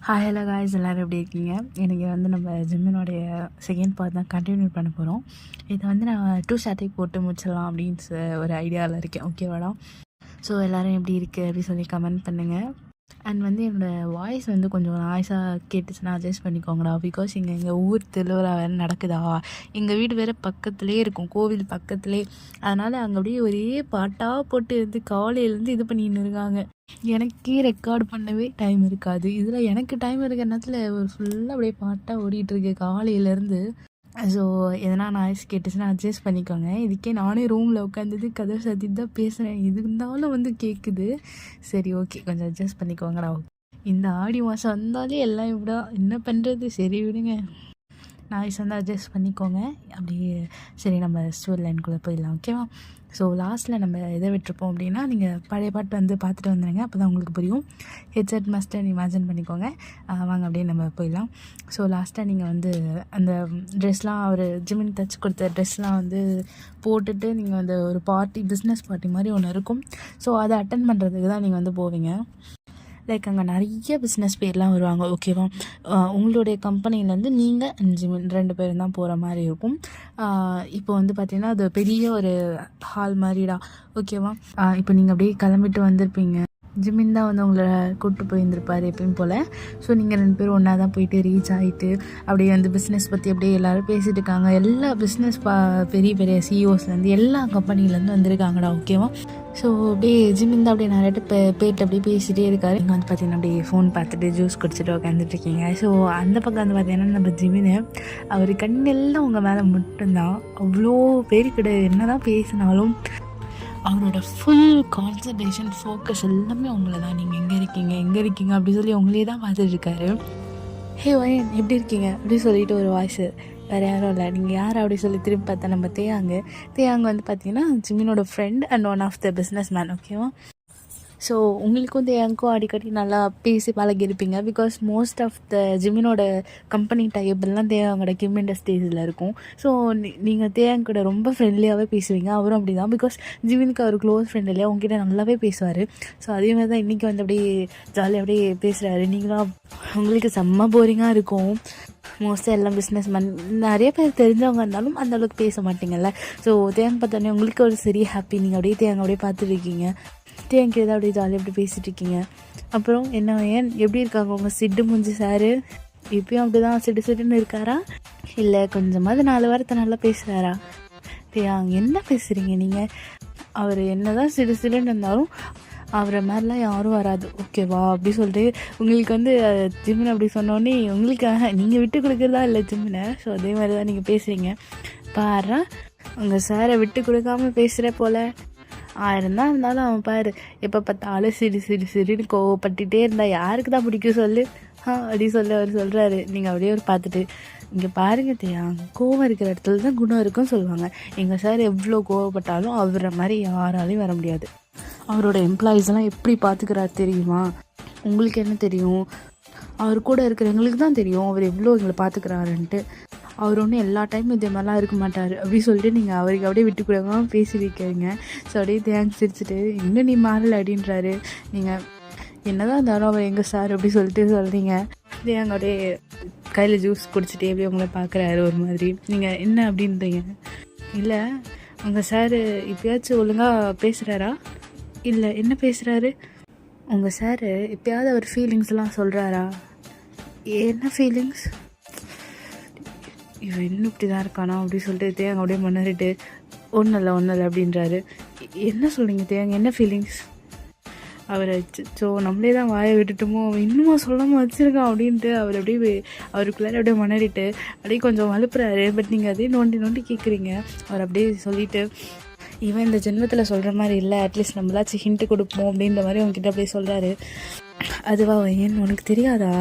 Hi hello guys, எல்லோரும் எப்படி இருக்கீங்க? எனக்கு வந்து நம்ம ஜிம்மினுடைய செகண்ட் பார்ட் தான் கண்டினியூ பண்ண போகிறோம். இதை வந்து நான் 2 ஸ்டார்டிங் போட்டு முடிச்சிடலாம் அப்படின்னு ஒரு ஐடியாவில் இருக்கேன். ஓகேவாடா? ஸோ எல்லோரும் எப்படி இருக்குது அப்படி சொல்லி கமெண்ட் பண்ணுங்கள். அண்ட் வந்து என்னோடய வாய்ஸ் வந்து கொஞ்சம் நாய்ஸாக கேட்டுச்சுன்னா அட்ஜஸ்ட் பண்ணிக்கோங்கடா. பிகாஸ் எங்கள் ஊர் திருவிழா வேறு நடக்குதா. எங்கள் வீடு வேறு பக்கத்துலேயே இருக்கும், கோவில் பக்கத்துலேயே. அதனால் அங்கே அப்படியே ஒரே பாட்டாக போட்டு வந்து காலையிலேருந்து இது பண்ணின்னு இருக்காங்க. எனக்கே ரெக்கார்டு பண்ணவே டைம் இருக்காது. இதில் எனக்கு டைம் இருக்கிற நேரத்தில் ஒரு ஃபுல்லாக அப்படியே பாட்டாக ஓடிட்டுருக்கு காலையிலேருந்து. ஸோ எதனா நாய்ஸ் கேட்டுச்சுன்னா அட்ஜஸ்ட் பண்ணிக்கோங்க. இதுக்கே நானே ரூமில் உட்காந்துட்டு கதை சாத்திட்டு தான் பேசுகிறேன். இது இருந்தாலும் வந்து கேட்குது. சரி, ஓகே, கொஞ்சம் அட்ஜஸ்ட் பண்ணிக்கோங்கடா. இந்த ஆடி மாதம் வந்தாலே எல்லாம் இப்படா, என்ன பண்ணுறது? சரி விடுங்க, நாய்ஸ் வந்து அட்ஜஸ்ட் பண்ணிக்கோங்க. அப்படியே சரி, நம்ம ஸ்டோரி லைனுக்குள்ளே போயிடலாம். ஓகேவா? ஸோ லாஸ்ட்டில் நம்ம எதை விட்டுருப்போம் அப்படின்னா, நீங்கள் பழைய பாட்டு வந்து பார்த்துட்டு வந்துடுங்க. அப்போ தான் உங்களுக்கு புரியும். ஹெட்செட் மஸ்ட்டை இமேஜின் பண்ணிக்கோங்க. வாங்க அப்படியே நம்ம போயிடலாம். ஸோ லாஸ்ட்டாக நீங்கள் வந்து அந்த ட்ரெஸ்லாம் அவர் ஜிம்மின் தச்சு கொடுத்த ட்ரெஸ்லாம் வந்து போட்டுட்டு நீங்கள் அந்த ஒரு பார்ட்டி, பிஸ்னஸ் பார்ட்டி மாதிரி ஒன்று இருக்கும். ஸோ அதை அட்டன் பண்ணுறதுக்கு தான் நீங்கள் வந்து போவீங்க. லைக் அங்கே நிறைய பிஸ்னஸ் பேர்லாம் வருவாங்க. ஓகேவா? உங்களுடைய கம்பெனிலேருந்து நீங்கள் அண்ட் ஜிமின் 2 பேரும் தான் போகிற மாதிரி இருக்கும். இப்போ வந்து பார்த்திங்கன்னா அது பெரிய ஒரு ஹால் மாதிரிடா. ஓகேவா? இப்போ நீங்கள் அப்படியே கிளம்பிட்டு வந்திருப்பீங்க. ஜிமின் தான் வந்து உங்களை கூப்பிட்டு போயிருந்துருப்பார் எப்பயும் போல். ஸோ நீங்கள் 2 பேரும் ஒன்றா தான் போயிட்டு ரீச் ஆகிட்டு அப்படியே வந்து பிஸ்னஸ் பற்றி அப்படியே எல்லோரும் பேசிகிட்டு இருக்காங்க. எல்லா பிஸ்னஸ் பெரிய பெரிய சிஇஓஸ்லேருந்து எல்லா கம்பெனிலேருந்து வந்திருக்காங்கடா. ஓகேவா? ஸோ அப்படியே ஜிமின் தான் அப்படியே நிறைய போயிட்டு அப்படியே பேசிகிட்டே இருக்காரு. இங்கே வந்து பார்த்தீங்கன்னா அப்படியே ஃபோன் பார்த்துட்டு ஜூஸ் குடிச்சிட்டு உட்காந்துட்ருக்கீங்க. ஸோ அந்த பக்கம் வந்து பார்த்தீங்கன்னா நம்ம ஜிமின், அவர் கண்ணெல்லாம் உங்கள் மேலே மட்டும்தான். அவ்வளோ பேருக்கிட்ட என்ன தான் பேசினாலும் அவரோட ஃபுல் கான்சன்ட்ரேஷன், ஃபோக்கஸ் எல்லாமே உங்களை தான். நீங்கள் எங்கே இருக்கீங்க அப்படி சொல்லி உங்களே தான் பார்த்துட்ருக்காரு. ஹே வயன், எப்படி இருக்கீங்க அப்படி சொல்லிட்டு ஒரு வாய்ஸு. வேறு யாரும் இல்லை, நீங்கள் யார் அப்படி சொல்லி திரும்பி பார்த்தா நம்ம தேயாங்க வந்து பார்த்தீங்கன்னா ஜிமினோட friend and one of the businessman. ஓகேவா? ஸோ உங்களுக்கும் தேயாங்கும் அடிக்கடி நல்லா பேசி பழகிருப்பீங்க. பிகாஸ் மோஸ்ட் ஆஃப் த ஜிமினோட கம்பெனி டைப்லாம் தேயாங்கோட கிம் இண்டஸ்ட்ரீஸில் இருக்கும். ஸோ நீங்கள் தேயாங்க கூட ரொம்ப ஃப்ரெண்ட்லியாகவே பேசுவீங்க. அவரும் அப்படி தான். பிகாஸ் ஜிமினுக்கு அவர் க்ளோஸ் ஃப்ரெண்ட் இல்லையா, உங்ககிட்ட நல்லாவே பேசுவார். ஸோ அதே மாதிரி தான் இன்றைக்கி வந்து அப்படியே ஜாலியாக அப்படியே பேசுகிறாரு. நீங்களாம் உங்களுக்கு செம்ம போரிங்காக இருக்கும். மோஸ்ட்டாக எல்லாம் பிஸ்னஸ் மேன் நிறைய பேர் தெரிஞ்சவங்க இருந்தாலும் அந்தளவுக்கு பேச மாட்டிங்கல்ல. ஸோ தேங்க பார்த்தோன்னே உங்களுக்கு ஒரு சரி ஹாப்பி. நீங்கள் அப்படியே தேங்க அப்படியே பார்த்துருக்கீங்க. தேங்க ஏதாவது அப்படியே ஜாலியாக அப்படி பேசிகிட்டு இருக்கீங்க. அப்புறம் என்ன ஏன் எப்படி இருக்காங்க உங்கள் சிட்டு முஞ்சி சாரு? இப்பயும் அப்படி தான் சிட்டுன்னு இருக்காரா, இல்லை கொஞ்சமாவது 4 வாரத்தை நல்லா பேசுகிறாரா? தேங்க என்ன பேசுகிறீங்க நீங்கள்? அவர் என்ன தான் சிடுன்னு இருந்தாலும் அவரை மாதிரிலாம் யாரும் வராது. ஓகேவா? அப்படி சொல்லிட்டு உங்களுக்கு வந்து ஜிம்மினை அப்படி சொன்னோடனே உங்களுக்காக நீங்கள் விட்டு கொடுக்குறதா இல்லை ஜிம்மினை. ஸோ அதே மாதிரி தான் நீங்கள் பேசுகிறீங்க. பாரு, உங்கள் சாரை விட்டு கொடுக்காமல் பேசுகிற போல். 1000 தான் இருந்தாலும் அவன் பாரு, எப்போ பார்த்தாலும் சிரின்னு கோவப்பட்டுகிட்டே இருந்தா யாருக்கு தான் பிடிக்கும் சொல்லு? அப்படி சொல்லி அவர் சொல்கிறாரு. நீங்கள் அப்படியே ஒரு பார்த்துட்டு, இங்கே பாருங்க தேயா, கோவம் இருக்கிற இடத்துல தான் குணம் இருக்குன்னு சொல்லுவாங்க. எங்கள் சார் எவ்வளோ கோவப்பட்டாலும் அவரை மாதிரி யாராலையும் வர முடியாது. அவரோட எம்ப்ளாயீஸ்லாம் எப்படி பார்த்துக்கிறாரு தெரியுமா? உங்களுக்கு என்ன தெரியும்? அவர் கூட இருக்கிறவங்களுக்கு தான் தெரியும் அவர் எவ்வளோ எங்களை பார்த்துக்கிறாருன்ட்டு. அவர் ஒன்றும் எல்லா டைமும் இதே மாதிரிலாம் இருக்க மாட்டார் அப்படி சொல்லிட்டு நீங்கள் அவருக்கு அப்படியே விட்டு கொடுக்காம பேசி வைக்கிறீங்க. ஸோ அப்படியே தேங்க்ஸ் சிரிச்சுட்டு, இன்னும் நீ மாறலை அப்படின்றாரு. நீங்கள் என்னதான் இருந்தாலும் அவர் எங்கள் சார் அப்படி சொல்லிட்டு சொல்கிறீங்க. தேங்க அப்படியே கையில் ஜூஸ் குடிச்சிட்டே அப்படியே உங்களை பார்க்குறாரு ஒரு மாதிரி. நீங்கள் என்ன அப்படின்றீங்க? இல்லை, உங்கள் சார் இப்போயாச்சும் ஒழுங்காக பேசுகிறாரா? இல்லை, என்ன பேசுகிறாரு? உங்கள் சார் எப்போயாவது அவர் ஃபீலிங்ஸ்லாம் சொல்கிறாரா? என்ன ஃபீலிங்ஸ்? இவன் இன்னும் இப்படி தான் இருக்கானா அப்படி சொல்லிட்டு தேங்க அப்படியே முன்னேறிட்டு, ஒன்றும் இல்லை அப்படின்றாரு. என்ன சொல்கிறீங்க தேங்க, என்ன ஃபீலிங்ஸ்? அவரை ஸோ நம்மளே தான் வாயை விட்டுட்டோமோ, இன்னுமா சொல்லாமல் வச்சுருக்கான் அப்படின்ட்டு அவர் அப்படியே அவருக்குள்ளார அப்படியே முன்னேறிட்டு அப்படியே கொஞ்சம் வலுப்புறாரு. பட் நீங்கள் அதே நோண்டி கேட்குறீங்க. அவர் அப்படியே சொல்லிவிட்டு, இவன் இந்த ஜென்மத்தில் சொல்கிற மாதிரி இல்லை, அட்லீஸ்ட் நம்மளாச்சும் ஹிண்ட்டு கொடுப்போம் அப்படின்ற மாதிரி அவங்ககிட்ட அப்படியே சொல்கிறாரு. அதுவா ஏன்னு உனக்கு தெரியாதா?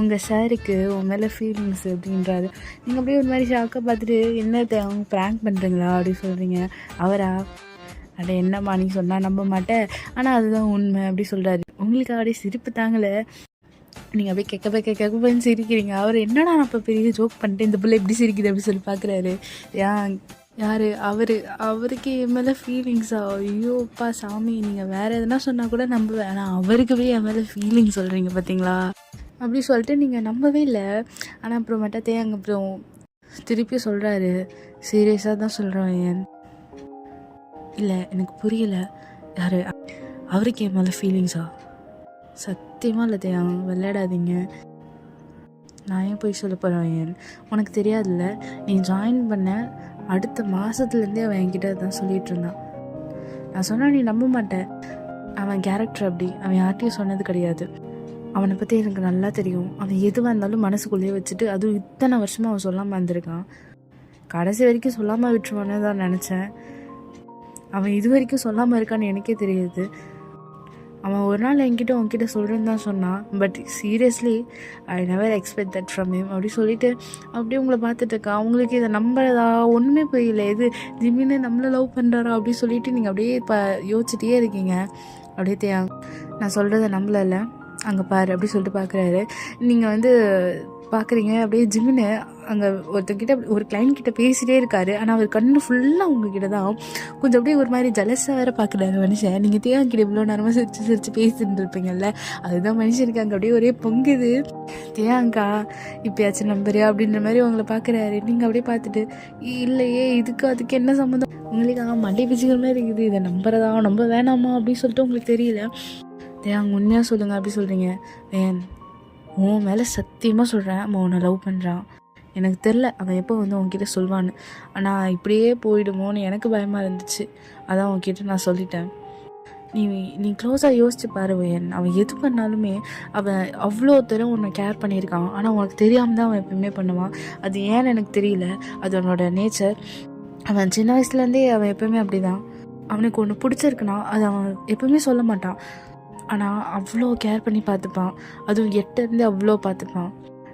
உங்கள் சாருக்கு உன் மேலே ஃபீலிங்ஸ் அப்படின்றாரு. நீங்கள் அப்படியே ஒரு மாதிரி ஷாக்காக பார்த்துட்டு, என்ன அவங்க ப்ராங்க் பண்ணுறீங்களா அப்படி சொல்கிறீங்க. அவரா? அட என்னம்மா நீ சொன்னால் நம்ப மாட்டேன், ஆனால் அதுதான் உண்மை அப்படி சொல்கிறாரு. உங்களுக்கு அப்படியே சிரிப்பு தாங்கலை. நீங்கள் அப்படியே கேட்க சிரிக்கிறீங்க. அவர் என்னடா நான் இப்போ பெரிய ஜோக் பண்ணிட்டு இந்த பிள்ளை எப்படி சிரிக்குது அப்படி சொல்லி பார்க்குறாரு. யார்? அவருக்கு என் மேலே ஃபீலிங்ஸா? ஐயோப்பா சாமி, நீங்கள் வேறு எதுனா சொன்னால் கூட நம்புவேன், ஆனால் அவருக்குவே என் மேலே ஃபீலிங்ஸ் சொல்கிறீங்க பார்த்தீங்களா? அப்படி சொல்லிட்டு நீங்கள் நம்பவே இல்லை. ஆனால் அப்புறமேட்டா தேங்க அப்புறம் திருப்பி சொல்கிறாரு, சீரியஸாக தான் சொல்கிறேன் ஏன் இல்லை எனக்கு புரியல, யார் அவருக்கு என் மேலே ஃபீலிங்ஸா? சத்தியமாக இல்லை தேன், விளையாடாதீங்க. நான் ஏன் போய் சொல்ல போகிறேன் ஏன், உனக்கு தெரியாதுல்ல, நீ ஜாயின் பண்ண அடுத்த மாதத்துலேருந்தே அவன் என்கிட்ட தான் சொல்லிகிட்டு இருந்தான். நான் சொன்னால் நீ நம்ப மாட்டேன். அவன் கேரக்டர் அப்படி, அவன் யார்கிட்டையும் சொன்னது கிடையாது. அவனை பற்றி எனக்கு நல்லா தெரியும். அவன் எதுவாக இருந்தாலும் மனசுக்குள்ளேயே வச்சுட்டு, அதுவும் இத்தனை வருஷமாக அவன் சொல்லாமல் இருந்திருக்கான். கடைசி வரைக்கும் சொல்லாமல் விட்டுருவானே தான் நினச்சேன். அவன் இது வரைக்கும் சொல்லாமல் இருக்கான்னு எனக்கே தெரியுது. அவன் ஒரு நாள் என்கிட்ட உன்கிட்ட சொல்கிறேன்னு தான் சொன்னான். But seriously I never expect that from him. அப்படி சொல்லிட்டு அப்படியே உங்களை பார்த்துட்டு இருக்கா. அவங்களுக்கு இதை நம்புறதா ஒன்றுமே புரியல. இது ஜிம்மின்னு நம்மளை லவ் பண்ணுறாரா அப்படி சொல்லிட்டு நீங்கள் அப்படியே யோசிச்சுட்டே இருக்கீங்க. அப்படியே நான் சொல்கிறத நம்பல, அங்கே பாரு அப்படி சொல்லிட்டு பார்க்குறாரு. நீங்கள் பார்க்குறீங்க அப்படியே ஜிம்மின்னு அங்கே ஒருத்தங்கிட்ட ஒரு கிளைண்ட் கிட்ட பேசிகிட்டே இருக்காரு. ஆனால் அவர் கண்ணு ஃபுல்லாக உங்ககிட்ட தான். கொஞ்சம் அப்படியே ஒரு மாதிரி ஜலஸாக வேறு பார்க்குறாரு மனுஷன். நீங்கள் தேங்கிட்ட இவ்வளோ நேரமாக சிரிச்சு பேசிட்டு இருப்பீங்கல்ல, அதுதான் மனுஷனுக்கு அங்கே அப்படியே ஒரே பொங்குது. தேங்கா இப்போயாச்சும் நம்புறியா அப்படின்ற மாதிரி உங்களை பார்க்குறாரு. நீங்கள் அப்படியே பார்த்துட்டு இல்லையே அதுக்கு என்ன சம்மந்தம், உங்களுக்கு மண்டை பிச்சுக்கிற மாதிரி இருக்குது, இதை நம்புறதா நம்ப வேணாமா அப்படின்னு சொல்லிட்டு உங்களுக்கு தெரியல. தேங்க உண்மையாக சொல்லுங்கள் அப்படி சொல்கிறீங்க. உன் மேலே சத்தியமாக சொல்கிறேன், அவன் உன்னை லவ் பண்ணுறான். எனக்கு தெரில அவன் எப்போ உன்கிட்ட சொல்வான்னு. ஆனால் இப்படியே போயிடுமோன்னு எனக்கு பயமாக இருந்துச்சு. அதான் உன்கிட்ட நான் சொல்லிட்டேன். நீ க்ளோஸாக யோசிச்சு பாரு வயன், அவன் எது பண்ணாலுமே அவன் அவ்வளோ தூரம் உன்னை கேர் பண்ணியிருக்கான். ஆனால் உனக்கு தெரியாமல் தான் அவன் எப்பவுமே பண்ணுவான். அது ஏன்னு எனக்கு தெரியல, அது அவனோட நேச்சர். அவன் சின்ன வயசுலேருந்தே அவன் எப்பவுமே அப்படி தான். அவனுக்கு ஒன்று பிடிச்சிருக்குன்னா அது அவன் எப்பவுமே சொல்ல மாட்டான். ஆனால் அவ்வளோ கேர் பண்ணி பார்த்துப்பான். அதுவும் எட்டேருந்து அவ்வளோ பார்த்துப்பான்.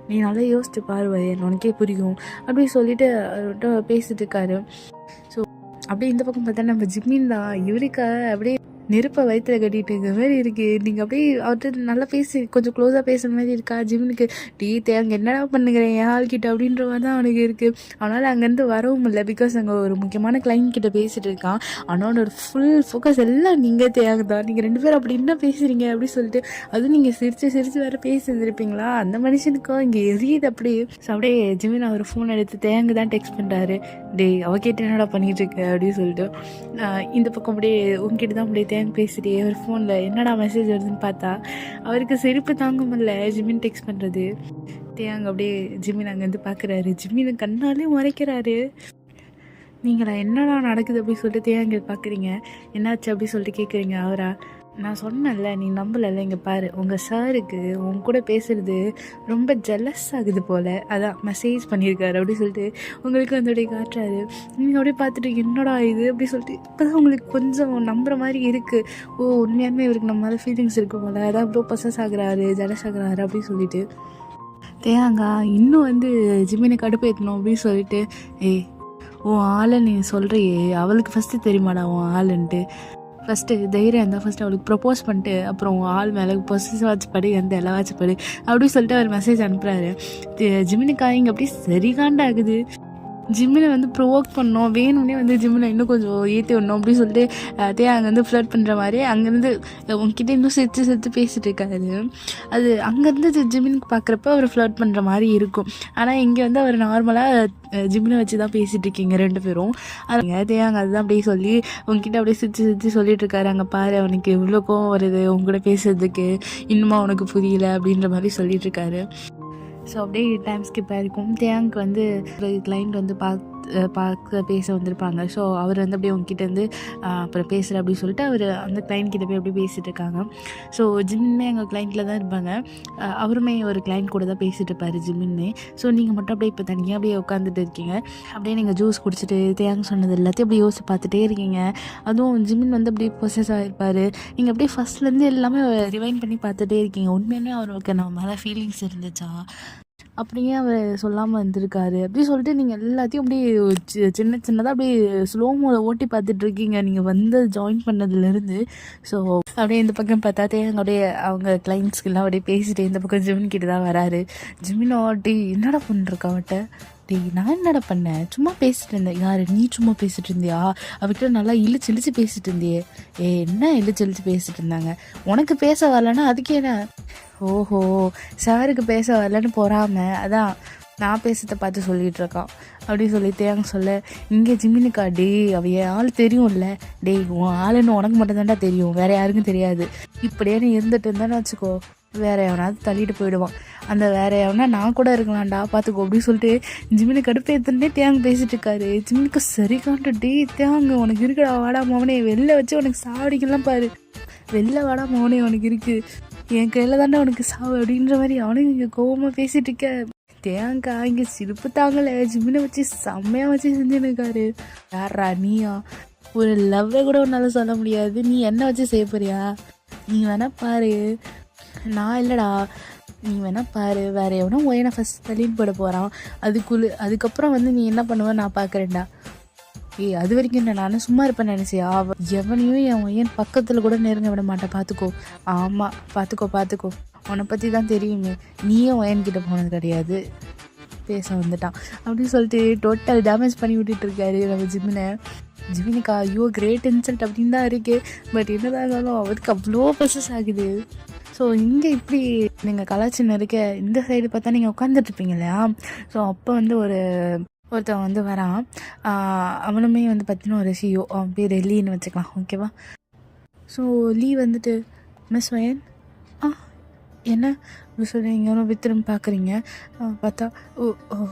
நீ நல்லா யோசிச்சு பாருவயன், உனக்கே புரியும் அப்படி சொல்லிட்டு அவர்கிட்ட பேசிட்டு இருக்காரு. ஸோ அப்படியே இந்த பக்கம் பார்த்தா நம்ம ஜிம்மின் தான். இவருக்கு அப்படியே நெருப்பை வயிற்றுல கட்டிட்டு இருக்க மாதிரி இருக்குது. நீங்கள் அப்படியே அவர்கிட்ட நல்லா பேசி கொஞ்சம் க்ளோஸாக பேசுகிற மாதிரி இருக்கா. ஜிம்முனுக்கு தேங்க என்னடா பண்ணுகிறேன் என் ஆள்கிட்ட அப்படின்ற மாதிரி தான் அவனுக்கு இருக்குது. அவனால் அங்கேருந்து வரவும் இல்லை. பிகாஸ் அங்கே ஒரு முக்கியமான கிளைண்ட் கிட்ட பேசிகிட்டு இருக்கான். அவனோட ஒரு ஃபுல் ஃபோக்கஸ் எல்லாம் நீங்கள் தேங்க தான். நீங்கள் ரெண்டு பேரும் அப்படி என்ன பேசுகிறீங்க அப்படி சொல்லிட்டு அதுவும் நீங்கள் சிரித்து வேறு பேசியிருந்துருப்பீங்களா. அந்த மனுஷனுக்கும் இங்கே எரியுது அப்படியே. ஸோ அப்படியே ஜிம்மின் அவர் ஃபோன் எடுத்து தேங்க தான் டெக்ஸ்ட் பண்ணுறாரு. அவகிட்ட என்னடா பண்ணிகிட்டு இருக்க அப்படின்னு சொல்லிட்டு இந்த பக்கம் அப்படியே உங்ககிட்ட தான் அப்படியே பேசிட்டே ஒரு ஃபோனில் என்னடா மெசேஜ் வருதுன்னு பார்த்தா அவருக்கு சிரிப்பு தாங்க முடியல. ஜிம்மின் டெக்ஸ்ட் பண்ணுறது. தேங்க அப்படியே ஜிம்மின் அங்கேருந்து பார்க்குறாரு. ஜிம்மின் கண்ணாலே முறைக்கிறாரு. நீங்களா என்னடா நடக்குது அப்படின்னு சொல்லிட்டு தேங்க பார்க்குறீங்க. என்னாச்சு அப்படி சொல்லிட்டு கேட்குறீங்க. அவரா, நான் சொன்னேன்ல நீ நம்பலைல்ல, இங்கே பாரு உங்கள் சாருக்கு உங்க கூட பேசுகிறது ரொம்ப ஜெலஸ் ஆகுது போல், அதான் மெசேஜ் பண்ணியிருக்காரு அப்படி சொல்லிட்டு உங்களுக்கு அதோடைய காட்டுறாரு. நீங்கள் அப்படியே பார்த்துட்டு என்னடா இது அப்படி சொல்லிட்டு இப்போ தான் உங்களுக்கு கொஞ்சம் நம்புகிற மாதிரி இருக்குது. ஓ உண்மையாலுமே இவருக்கு நம்ம மேலே ஃபீலிங்ஸ் இருக்கு போல், அதான் இவ்வளோ பசஸ் ஆகுறாரு ஜெலஸ் ஆகுறாரு அப்படின்னு சொல்லிட்டு தேங்கா இன்னும் ஜிம்மினை கடுப்பு ஏற்றணும் அப்படின்னு சொல்லிட்டு உன் ஆளை நீ சொல்கிறியே அவளுக்கு ஃபஸ்ட்டு தெரியுமாடா உன் ஆளுன்ட்டு. ஃபஸ்ட்டு தைரியம் இருந்தால் ஃபஸ்ட்டு அவளுக்கு ப்ரப்போஸ் பண்ணிட்டு அப்புறம் ஆள் மேலே பொசிசிவ் வாட்சப்படி எல்லாம் வாட்சப்படி அப்படி சொல்லிட்டு அவர் மெசேஜ் அனுப்புகிறாரு. ஜிம்மினுக்கா இங்கே அப்படியே சரிகாண்டாகுது. ஜிம்மினை ப்ரொவோக் பண்ணோம் வேணும்னே ஜிம்மினை இன்னும் கொஞ்சம் ஏற்றி விடணும் அப்படின்னு சொல்லிட்டு அங்கே ஃப்ளர்ட் பண்ணுற மாதிரி அங்கேருந்து உங்ககிட்ட இன்னும் சிரித்து பேசிகிட்டு இருக்காரு. அது அங்கேருந்து ஜிம்மினுக்கு பார்க்குறப்ப அவர் ஃப்ளர்ட் பண்ணுற மாதிரி இருக்கும். ஆனால் இங்கே அவர் நார்மலாக ஜிம்மினை வச்சு தான் பேசிகிட்டு இருக்கீங்க ரெண்டு பேரும். அதுங்க அதுதான் அப்படியே சொல்லி உங்ககிட்ட அப்படியே சிரித்து சொல்லிட்டு இருக்காரு. அங்கே பாரு அவனுக்கு எவ்வளோ கோவம் வருது உங்கள்கூட பேசுறதுக்கு, இன்னுமா உனக்கு புரியல அப்படின்ற மாதிரி சொல்லிட்டு இருக்காரு. ஸோ அப்படியே டைம் ஸ்கிப் ஆகிருக்கும். தேங்க் ஒரு கிளைண்ட் பார்க்க பேச வந்திருப்பாங்க. ஸோ அவர் அப்படியே உங்ககிட்ட அப்புறம் பேசுகிற அப்படின்னு சொல்லிட்டு அவர் அந்த கிளைண்ட் கிட்ட போய் அப்படியே பேசிகிட்டு இருக்காங்க. ஸோ ஜிம்மே எங்கள் கிளைண்ட்டில் தான் இருப்பாங்க. அவருமே ஒரு கிளைண்ட் கூட தான் பேசிகிட்டு இருப்பார் ஜிம்மின்னே. ஸோ நீங்கள் மட்டும் அப்படியே இப்போ தனியாக அப்படியே உட்காந்துட்டு இருக்கீங்க. அப்படியே நீங்கள் ஜூஸ் குடிச்சிட்டு தேங்க சொன்னது எல்லாத்தையும் அப்படியே யோசிச்சு பார்த்துட்டே இருக்கீங்க. அதுவும் ஜிம்மின் அப்படியே ப்ரொசஸ் ஆகிருப்பார். நீங்கள் அப்படியே ஃபஸ்ட்லேருந்து எல்லாமே ரிவைண்ட் பண்ணி பார்த்துட்டே இருக்கீங்க. உண்மையுமே அவருக்கு நம்ம மேலே ஃபீலிங்ஸ் இருந்துச்சா, அப்படியே அவர் சொல்லாமல் வந்திருக்காரு அப்படி சொல்லிட்டு நீங்கள் எல்லாத்தையும் அப்படியே சின்னதாக அப்படியே ஸ்லோமோவில் ஓட்டி பார்த்துட்ருக்கீங்க நீங்கள் ஜாயின் பண்ணதுலேருந்து. ஸோ அப்படியே இந்த பக்கம் பார்த்தா தேங்க அப்படியே அவங்க கிளைண்ட்ஸ்க்கெல்லாம் அப்படியே பேசிட்டு இந்த பக்கம் ஜிம்மின் கிட்ட தான் வராரு. ஜிம்மின் என்னடா பண்ணிருக்கா அவட்ட டேய் நான் என்னடா பண்ணேன், சும்மா பேசிட்டு இருந்தேன். யாரு நீ சும்மா பேசிட்டு இருந்தியா? அவகிட்ட நல்லா இழுச்சு இழுச்சு பேசிட்டு இருந்தியே. என்ன இழுச்சு இழுச்சு பேசிட்டு இருந்தாங்க? உனக்கு பேச வரலன்னா அதுக்கு என்ன? ஓஹோ, சாருக்கு பேச வரலன்னு பொறாம, அதான் நான் பேசுறதை பார்த்து சொல்லிகிட்டு இருக்கான் அப்படின்னு சொல்லி தேங்க சொல்ல, இங்கே ஜிமினுக்கா டேய் அவ என் ஆள் தெரியும்ல, டேய் உன் ஆளுன்னு உனக்கு மட்டும்தான்டா தெரியும், வேற யாருக்கும் தெரியாது. இப்படியே நீ இருந்துட்டு இருந்தான்னு வச்சுக்கோ, வேற எவனாவது தள்ளிட்டு போயிடுவான். அந்த வேற எவனா நான் கூட இருக்கலாம்டா பார்த்துக்கோ அப்படின்னு சொல்லிட்டு ஜிமினுக்கு அடுப்பு ஏற்றுனே தேங்க பேசிட்டு இருக்காரு. ஜிமினுக்கு சரி காண்ட்டு, டே தேங்க உனக்கு இருக்குடா, வாடா மோனே வெளில வச்சு உனக்கு சாவடிக்கலாம் பாரு, வெளில வாடா மோனே உனக்கு இருக்கு, என் கையில் தாண்டா உனக்கு சாவு அப்படின்ற மாதிரி அவனுக்கு இங்கே கோவமாக பேசிட்டு இருக்க. தேங்கா இங்கே சிரிப்பு தாங்கலை, ஜிமினை வச்சு செம்மையாக வச்சு செஞ்சுன்னு. யாரா நீயா? ஒரு லவ்வை கூட உன்னால சொல்ல முடியாது, நீ என்ன வச்சு செய்ய போறியா? நீ வேணா பாரு, நான் இல்லைடா, நீ வேணா பாரு, வேற எவனோ ஒயனை ஃபஸ்ட் தள்ளின்னு போட போகிறான், அதுக்கப்புறம் வந்து நீ என்ன பண்ணுவ நான் பார்க்குறேன்டா. அது வரைக்கும் என்ன நானும் சும்மா இருப்பேன் நினச்சியா? எவனையும் என் ஒயன் பக்கத்தில் கூட நெருங்க விட மாட்டேன் பார்த்துக்கோ. ஆமாம் பார்த்துக்கோ, உன்னை பற்றி தான் தெரியுமே, நீயும் ஒயன்கிட்ட போனது கிடையாது. பேச வந்துட்டான் அப்படின்னு சொல்லிட்டு டோட்டல் டேமேஜ் பண்ணி விட்டுட்டு இருக்காரு நம்ம ஜிமினுக்கா. ஐயோ கிரேட் இன்சல்ட் அப்படின்னு தான் இருக்குது, பட் என்னதான் இருந்தாலும் அவருக்கு அவ்வளோ ப்ரெசஸ் ஆகுது. ஸோ இங்கே இப்படி நீங்கள் கலாச்சின்னு இருக்க இந்த சைடு பார்த்தா நீங்கள் உட்காந்துட்ருப்பீங்க இல்லையா? ஸோ அப்போ வந்து ஒருத்தவன் வந்து வரான். அவனுமே வந்து பார்த்தீங்கன்னா ஒரு சிஓ, அவன் பேர் லீன்னு வச்சுக்கலாம், ஓகேவா? ஸோ லீ வந்துட்டு, மிஸ் வயன் என்ன அப்படி சொல்கிறீங்க, வித்திரம் பார்க்குறீங்க. பார்த்தா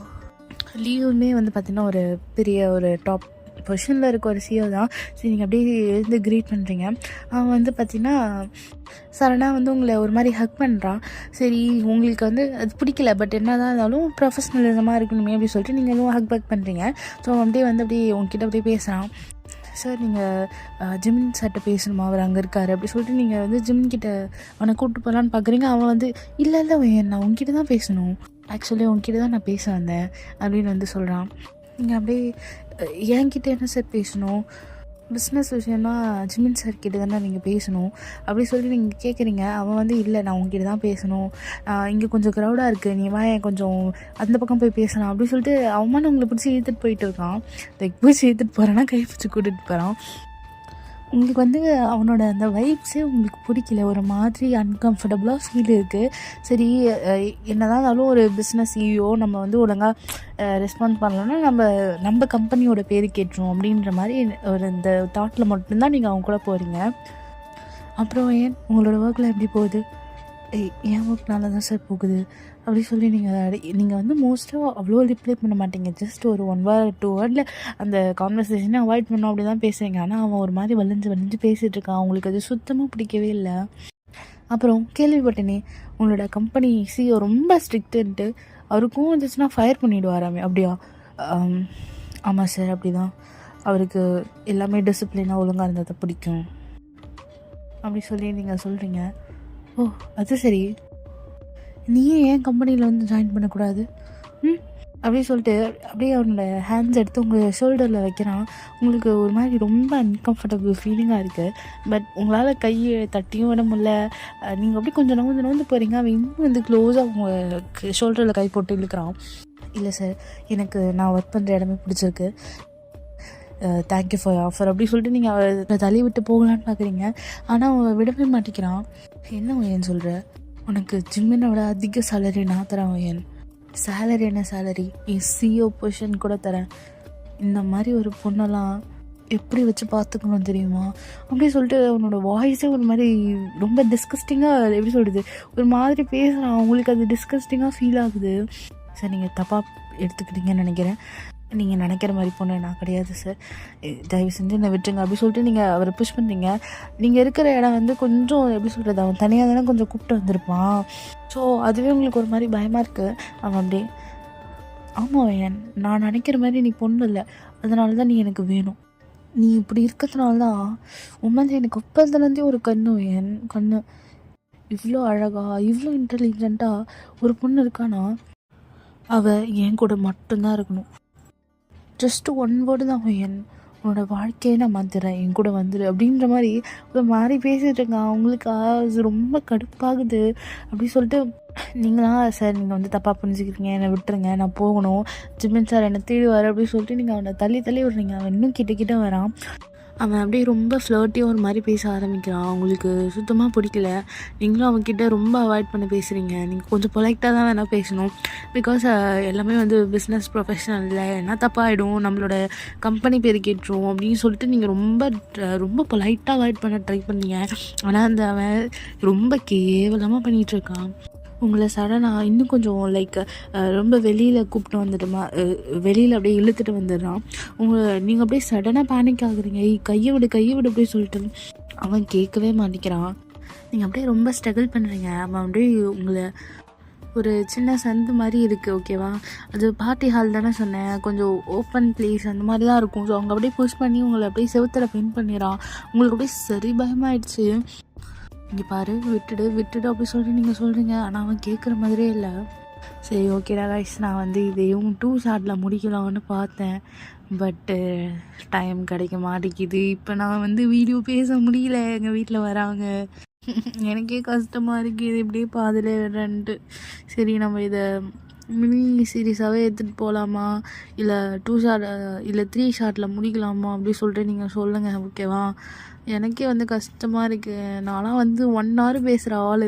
லீவுமே வந்து பார்த்தீங்கன்னா ஒரு பெரிய ஒரு டாப் பொசிஷனில் இருக்க ஒரு சிஓ தான். சரி நீங்கள் அப்படியே எழுந்து க்ரீட் பண்ணுறீங்க. அவன் வந்து பார்த்திங்கன்னா சடனாக வந்து உங்களை ஒரு மாதிரி ஹக் பண்ணுறான். சரி உங்களுக்கு வந்து அது பிடிக்கல, பட் என்ன தான் இருந்தாலும் ப்ரொஃபஷ்னலிசமாக இருக்கணுமே அப்படின்னு சொல்லிட்டு நீங்கள் எதுவும் ஹக் பண்ணுறீங்க. ஸோ அப்படியே வந்து அப்படியே உங்ககிட்ட அப்படியே பேசுகிறான். சார் நீங்கள் ஜிமின் சார்கிட்ட பேசணுமா, அவர் அங்கே இருக்கார் அப்படி சொல்லிட்டு நீங்கள் வந்து ஜிமின்கிட்ட அவனை கூப்பிட்டு போகலான்னு பார்க்குறீங்க. அவன் வந்து இல்லை நான் உங்ககிட்ட தான் பேசணும், ஆக்சுவலி உங்ககிட்ட தான் நான் பேச வந்தேன் அப்படின்னு வந்து சொல்கிறான். நீங்கள் அப்படியே என்கிட்ட என்ன சார் பேசணும், பிஸ்னஸ் விஷயம்னா ஜிமின் சார் கிட்ட தானே நீங்கள் பேசணும் அப்படி சொல்லி நீங்கள் கேட்குறீங்க. அவன் வந்து இல்லை நான் உங்ககிட்ட தான் பேசணும், இங்கே கொஞ்சம் க்ரௌடாக இருக்குது, நீ கொஞ்சம் அந்த பக்கம் போய் பேசலாம் அப்படி சொல்லிட்டு அவன் உங்களை பிடிச்சி இழுத்துட்டு போயிட்டு இருக்கான். பிடிச்சி இழுத்துட்டு போகிறான்னா கை பிடிச்சி கூட்டிகிட்டு போகிறான். உங்களுக்கு வந்து அவனோட அந்த வைப்ஸே உங்களுக்கு பிடிக்கல, ஒரு மாதிரி அன்கம்ஃபர்டபுளாக ஃபீல் இருக்குது. சரி என்னதான் இருந்தாலும் ஒரு பிஸ்னஸ் சிஇஓ நம்ம வந்து ஒழுங்காக ரெஸ்பாண்ட் பண்ணலன்னா நம்ம கம்பெனியோட பேர் கேட்டுரும் அப்படின்ற மாதிரி ஒரு இந்த தாட்டில் மட்டும்தான் நீங்கள் அவங்க கூட போகிறீங்க. அப்புறம் ஏன் உங்களோட ஒர்க்கில் எப்படி போகுது? என் ஒர்க் நல்லா தான் சார் போகுது அப்படி சொல்லி நீங்கள் வந்து மோஸ்ட்டாக அவ்வளோ ரிப்ளை பண்ண மாட்டீங்க. ஜஸ்ட் ஒரு 1 word 2 wordல அந்த கான்வர்சேஷனை அவாய்ட் பண்ணோம் அப்படி தான் பேசுகிறீங்க. ஆனால் அவன் ஒரு மாதிரி வலிஞ்சு பேசிகிட்டு இருக்கான். அவங்களுக்கு அது சுத்தமாக பிடிக்கவே இல்லை. அப்புறம் கேள்விப்பட்டேனே உங்களோட கம்பெனி சிஓ ரொம்ப ஸ்ட்ரிக்ட்டுன்ட்டு, அவருக்கும் வந்துச்சுன்னா ஃபயர் பண்ணிவிடுவாராமே, அப்படியா? ஆமாம் சார் அப்படி தான், அவருக்கு எல்லாமே டிசிப்ளினாக ஒழுங்காக இருந்ததை பிடிக்கும் அப்படி சொல்லி நீங்கள் சொல்கிறீங்க. ஓ அது சரி, நீயே ஏன் கம்பெனியில் வந்து ஜாயின் பண்ணக்கூடாது அப்படி சொல்லிட்டு அப்படியே அவனோட ஹேண்ட்ஸ் எடுத்து உங்கள் ஷோல்டரில் வைக்கிறான். உங்களுக்கு ஒரு மாதிரி ரொம்ப அன்கம்ஃபர்டபுள் ஃபீலிங்காக இருக்குது. பட் உங்களால் கையை தட்டியும் விட முடியல. நீங்கள் அப்படியே கொஞ்சம் நவுந்து போகிறீங்க. அவன் இன்னும் வந்து க்ளோஸாக உங்கள் ஷோல்டரில் கை போட்டு இழுக்கிறான். இல்லை சார் எனக்கு நான் ஒர்க் பண்ணுற இடமே பிடிச்சிருக்கு, தேங்க்யூ ஃபார் ஆஃபர் அப்படி சொல்லிட்டு நீங்கள் அவரை தள்ளி விட்டு போகலான்னு பார்க்குறீங்க. ஆனால் அவன் விடவே மாட்டேங்கிறான். என்ன ஏன்னு சொல்கிற, உனக்கு ஜிம்மினோட அதிக சேலரி நான் தரேன் ஏன். சேலரி என்ன சேலரி, என் சிஓ பொசிஷன் கூட தரேன். இந்த மாதிரி ஒரு பொண்ணெல்லாம் எப்படி வச்சு பார்த்துக்கணும் தெரியுமா அப்படி சொல்லிட்டு அவனோட வாய்ஸே ஒரு மாதிரி ரொம்ப டிஸ்கஸ்டிங்காக, எப்படி சொல்கிறது, ஒரு மாதிரி பேசுகிறான். அவங்களுக்கு அது டிஸ்கஸ்டிங்காக ஃபீல் ஆகுது. சார் நீங்கள் தப்பாக எடுத்துக்கிட்டீங்கன்னு நினைக்கிறேன், நீங்கள் நினைக்கிற மாதிரி பொண்ணு நான் கிடையாது சார், தயவு செஞ்சு என்னை விட்டுருங்க அப்படி சொல்லிட்டு நீங்கள் அவரை புஷ் பண்ணுறீங்க. நீங்கள் இருக்கிற இடம் வந்து கொஞ்சம் எப்படி சொல்கிறது, அவன் தனியாக தானே கொஞ்சம் கூப்பிட்டு வந்திருப்பான். ஸோ அதுவே உங்களுக்கு ஒரு மாதிரி பயமாக இருக்குது. அவன் அப்படியே, ஆமாம் ஏன் நான் நினைக்கிற மாதிரி நீ பொண்ணு இல்லை, அதனால தான் நீ எனக்கு வேணும், நீ இப்படி இருக்கிறதுனால தான் உண்மையிலே எனக்கு ஒப்பந்தலேருந்தே ஒரு கண்ணு இவ்வளோ அழகாக இவ்வளோ இன்டெலிஜென்ட்டாக ஒரு பொண்ணு இருக்கானா, அவள் என் கூட மட்டும்தான் இருக்கணும். ஜஸ்ட் 1 word தான் என், உன்னோட வாழ்க்கையை நான் மாற்றுறேன், என் கூட வந்துடு அப்படின்ற மாதிரி ஒரு மாதிரி பேசிகிட்டு இருக்கான். அவங்களுக்கு அது ரொம்ப கடுப்பாகுது. அப்படி சொல்லிட்டு நீங்களா சார் நீங்கள் வந்து தப்பாக புரிஞ்சுக்கிறீங்க, என்னை விட்டுருங்க, நான் போகணும், ஜிம்மின் சார் என்னை தேடுவார் அப்படின்னு சொல்லிட்டு நீங்கள் அவனை தள்ளி தள்ளி விடுறீங்க. அவன் இன்னும் கிட்ட வரான். அவன் அப்படியே ரொம்ப ஃப்ளர்ட்டியாக ஒரு மாதிரி பேச ஆரம்பிக்கிறான். அவங்களுக்கு சுத்தமாக பிடிக்கல. நீங்களும் அவன்கிட்ட ரொம்ப அவாய்ட் பண்ண பேசுகிறீங்க. நீங்கள் கொஞ்சம் பொலைட்டாக தான் வேணால் பேசணும். பிகாஸ் எல்லாமே வந்து பிஸ்னஸ் ப்ரொஃபஷனலில் என்ன தப்பாகிடும், நம்மளோட கம்பெனி பேர் கேட்டுரும் அப்படின்னு சொல்லிட்டு நீங்கள் ரொம்ப பொலைட்டாக அவாய்ட் பண்ண ட்ரை பண்ணீங்க. ஆனால் அவன் ரொம்ப கேவலமாக பண்ணிகிட்ருக்கான். உங்களை சடனாக இன்னும் கொஞ்சம் லைக் ரொம்ப வெளியில் கூப்பிட்டு வந்துடுமா, வெளியில் அப்படியே இழுத்துட்டு வந்துடுறான். நீங்கள் அப்படியே சடனாக பேனிக் ஆகுறீங்க. கையை விடு அப்படியே சொல்லிட்டு அவன் கேட்கவே மாட்டேங்கிறான். நீங்கள் அப்படியே ரொம்ப ஸ்ட்ரகிள் பண்ணுறீங்க. அவன் அப்படியே உங்களை ஒரு சின்ன சந்து மாதிரி இருக்குது, ஓகேவா? அது பார்ட்டி ஹால் தானே சொன்னேன், கொஞ்சம் ஓப்பன் பிளேஸ் அந்த மாதிரி தான் இருக்கும். ஸோ அவங்க அப்படியே புஷ் பண்ணி உங்களை அப்படியே செவுத்துல பின் பண்ணிடுறான். உங்களுக்கு அப்படியே சரி பயமாயிடுச்சு. இங்கே பாரு, விட்டுடு அப்படி சொல்லிட்டு நீங்கள் சொல்கிறீங்க. ஆனால் அவன் கேட்குற மாதிரியே இல்லை. சரி ஓகேடா கைஸ், நான் வந்து இதையும் 2 ஷார்ட்டில் முடிக்கலாம்னு பார்த்தேன். பட்டு டைம் கிடைக்க மாட்டேங்குது. இப்போ நான் வந்து வீடியோ பேச முடியல, எங்கள் வீட்டில் வராங்க. எனக்கே கஷ்டமாக இருக்குது, இது இப்படியே பாதிலே விடுறேன்ட்டு. சரி நம்ம இதை மினி சீரீஸாகவே எடுத்துகிட்டு போகலாமா, இல்லை 2 ஷார்ட் இல்லை 3 ஷார்ட்டில் முடிக்கலாமா அப்படி சொல்லிட்டு நீங்கள் சொல்லுங்கள், ஓகேவா? எனக்கே வந்து கஷ்டமாக இருக்குது. நான்லாம் வந்து 1 hour பேசுகிற ஆள்.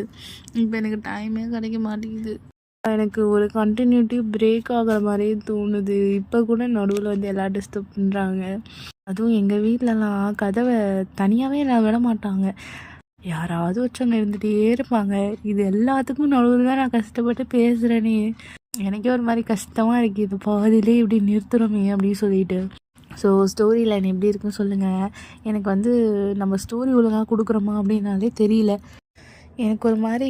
இப்போ எனக்கு டைமே கிடைக்க மாட்டேங்குது. எனக்கு ஒரு கண்டினியூட்டி பிரேக் ஆகிற மாதிரியே தோணுது. இப்போ கூட நடுவில் வந்து எல்லாம் டிஸ்டர்ப் பண்ணுறாங்க. அதுவும் எங்கள் வீட்டிலலாம் கதவை தனியாகவே நான் விட மாட்டாங்க. யாராவது வச்சவங்க இருந்துகிட்டே இருப்பாங்க. இது எல்லாத்துக்கும் நடுவில் தான் நான் கஷ்டப்பட்டு பேசுகிறேனே. எனக்கே ஒரு மாதிரி கஷ்டமாக இருக்குது. இது பாதியிலே இப்படி நிறுத்துகிறோமே அப்படின்னு சொல்லிட்டு. ஸோ ஸ்டோரி லைன் எப்படி இருக்குன்னு சொல்லுங்கள். எனக்கு வந்து நம்ம ஸ்டோரி ஒழுங்காக கொடுக்குறோமா அப்படின்னாலே தெரியல. எனக்கு ஒரு மாதிரி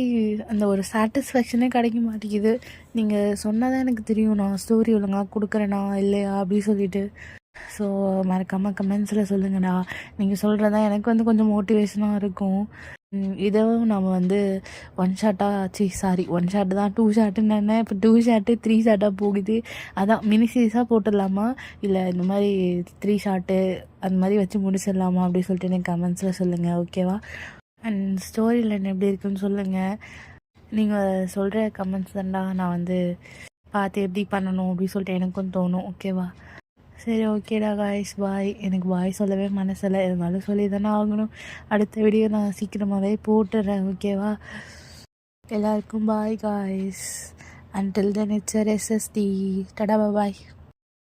அந்த ஒரு சாட்டிஸ்ஃபேக்ஷனே கிடைக்க மாட்டேங்குது. நீங்கள் சொன்னால் தான் எனக்கு தெரியும் நான் ஸ்டோரி ஒழுங்காக கொடுக்குறேனா இல்லையா அப்படின்னு சொல்லிட்டு. ஸோ மறக்காமல் கமெண்ட்ஸில் சொல்லுங்கண்ணா. நீங்கள் சொல்கிறதா எனக்கு வந்து கொஞ்சம் மோட்டிவேஷனாக இருக்கும். இதுவும் நம்ம வந்து 1 ஷாட்டு தான் 2 ஷாட்டுன்னு நினேன். இப்போ 2 ஷாட்டு 3 ஷாட்டாக போகுது. அதான் மினி சீரீஸாக போட்டுடலாமா, இல்லை இந்த மாதிரி 3 ஷாட்டு அந்த மாதிரி வச்சு முடிச்சிடலாமா அப்படின்னு சொல்லிட்டு எனக்கு கமெண்ட்ஸில் சொல்லுங்கள், ஓகேவா? அண்ட் ஸ்டோரி லைன் எப்படி இருக்குன்னு சொல்லுங்கள். நீங்கள் சொல்கிற கமெண்ட்ஸ் தான்டா நான் வந்து பார்த்து எப்படி பண்ணணும் அப்படின்னு சொல்லிட்டு எனக்கும் தோணும், ஓகேவா? சரி ஓகேடா காய்ஸ், பாய். எனக்கு பாய் சொல்லவே மனசில்லை, இருந்தாலும் சொல்லி தானே ஆகணும். அடுத்த வீடியோ நான் சீக்கிரமாகவே போட்டுடுறேன், ஓகேவா? எல்லாருக்கும் bye guys. Until then it's SSD. டடா பாய்.